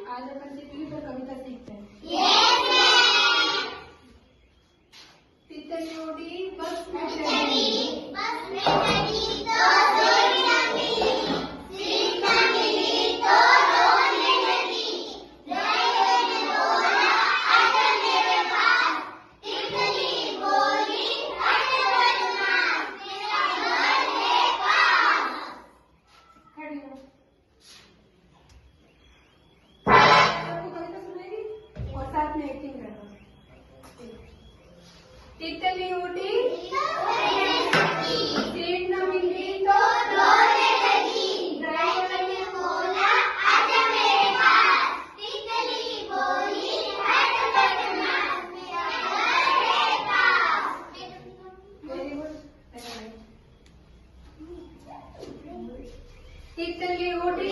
आज अपन टिप्पणी पर कविता सीखते हैं। तितली उड़ी बस में चढ़ी, सीट न मिली तो रोने लगी, ड्राइवर ने बोला आजा मेरे पास, तितली बोली हट बदमाश, मेरा घर है पास। खड़ी हो। आपको कविता सुनेगी और साथ में एक्टिंग करना। तितली उड़ी सीट न मिली तो रोने लगी, ड्राइवर ने बोला आजा मेरे पास, तितली बोली हट बदमाश, मेरा घर है पास। Very good. तितली उड़ी